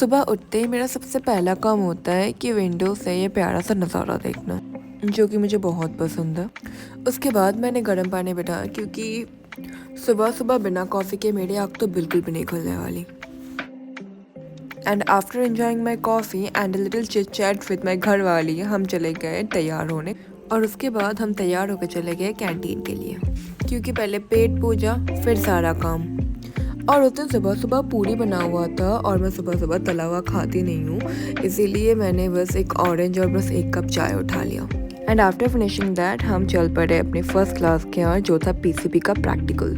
सुबह उठते ही मेरा सबसे पहला काम होता है कि विंडो से ये प्यारा सा नज़ारा देखना, जो कि मुझे बहुत पसंद है। उसके बाद मैंने गर्म पानी बिठाया क्योंकि सुबह सुबह बिना कॉफ़ी के मेरी आँख तो बिल्कुल भी नहीं खुलने वाली। And after enjoying my coffee and little chit chat with my घर वाली, हम चले गए तैयार होने। और उसके बाद हम तैयार होकर चले गए कैंटीन के लिए, क्योंकि पहले पेट पूजा फिर सारा काम। और उस दिन सुबह सुबह पूरी बना हुआ था और मैं सुबह सुबह तला हुआ खाती नहीं हूँ, इसीलिए मैंने बस एक ऑरेंज और बस एक कप चाय उठा लिया। एंड आफ्टर फिनिशिंग दैट हम चल पड़े अपने फर्स्ट क्लास के यहाँ, जो था पीसीपी का प्रैक्टिकल।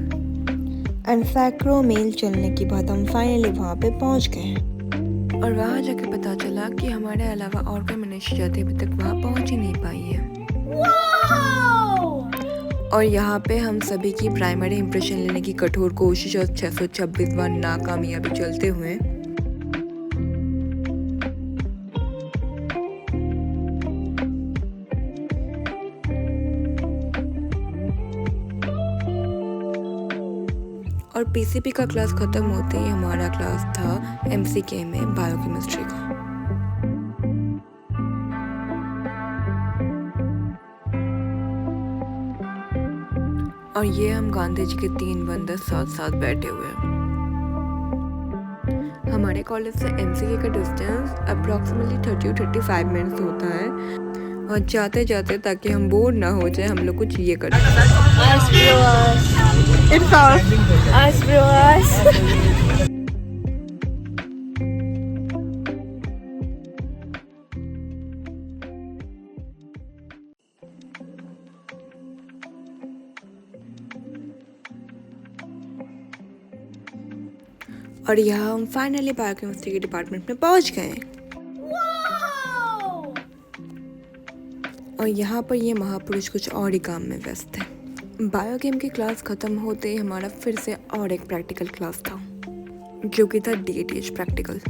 एंड सैकड़ों मील चलने के बाद हम फाइनली वहाँ पे पहुँच गए हैं। और वहाँ जाके पता चला कि हमारे अलावा और कोई मनुष्य जाति अभी तक वहाँ पहुँच ही नहीं पाई है। और यहाँ पे हम सभी की प्राइमरी इंप्रेशन लेने की कठोर कोशिश और 626 बार नाकामयाबी चलते हुए और पीसीपी का क्लास खत्म होते ही हमारा क्लास था एमसीके में बायोकेमिस्ट्री का। और ये हम गांधी जी के 3 बंदर साथ साथ बैठे हुए हैं। हमारे कॉलेज से एमसीके का डिस्टेंस अप्रॉक्सीमेटली 30-35 मिनट्स होता है। और जाते जाते ताकि हम बोर ना हो जाए, हम लोग कुछ ये करते और यहाँ हम फाइनली बायोकेमिस्ट्री के डिपार्टमेंट में पहुँच गए। और यहाँ पर ये महापुरुष कुछ और ही काम में व्यस्त है। बायोकेम की क्लास ख़त्म होते ही हमारा फिर से और एक प्रैक्टिकल क्लास था, जो कि था डीएटीएच प्रैक्टिकल।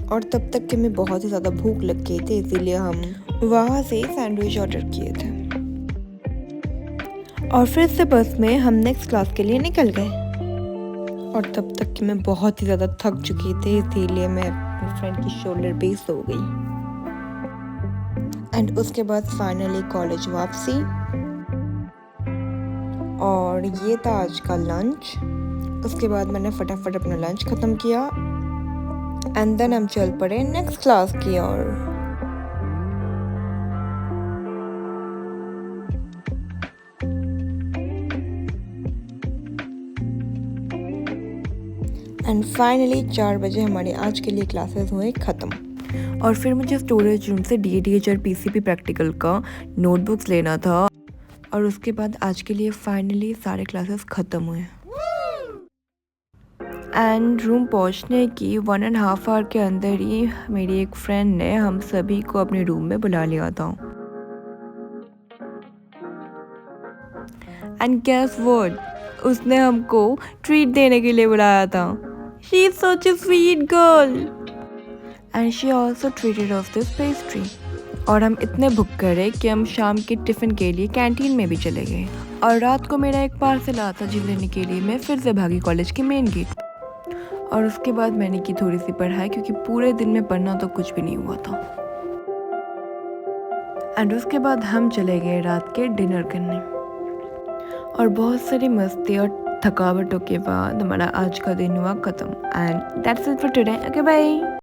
और तब तक कि हमें बहुत ही ज़्यादा भूख लग गई थी, इसीलिए हम वहाँ से सैंडविच ऑर्डर किए थे। और फिर से बस में हम नेक्स्ट क्लास के लिए निकल गए। और तब तक कि मैं बहुत ही ज़्यादा थक चुकी थी, इसीलिए मैं अपनी फ्रेंड की शोल्डर पे सो गई। एंड उसके बाद फाइनली कॉलेज वापसी। और ये था आज का लंच। उसके बाद मैंने फटाफट अपना लंच ख़त्म किया एंड देन हम चल पड़े नेक्स्ट क्लास की ओर। एंड फाइनली 4 बजे हमारे आज के लिए क्लासेस हुए ख़त्म। और फिर मुझे स्टोरेज रूम से डीएटीएच और पीसीपी प्रैक्टिकल का नोटबुक्स लेना था। और उसके बाद आज के लिए फाइनली सारे क्लासेस ख़त्म हुए। एंड रूम पहुंचने की 1.5 आवर के अंदर ही मेरी एक फ्रेंड ने हम सभी को अपने रूम में बुला लिया था। एंड गेस व्हाट, उसने हमको ट्रीट देने के लिए बुलाया था। She is such a sweet girl and she also treated us this pastry. और हम इतने भुक्कड़ कि हम शाम के टिफ़िन के लिए कैंटीन में भी चले गए। और रात को मेरा एक पार्सल आता जी लेने के लिए मैं फिर से भागी कॉलेज के मेन गेट। और उसके बाद मैंने की थोड़ी सी पढ़ाई, क्योंकि पूरे दिन में पढ़ना तो कुछ भी नहीं हुआ था। एंड उसके बाद हम चले गए रात के डिनर करने। और बहुत सारी मस्ती और थकावटों के बाद हमारा आज का दिन हुआ ख़त्म। And that's it for today. Okay bye.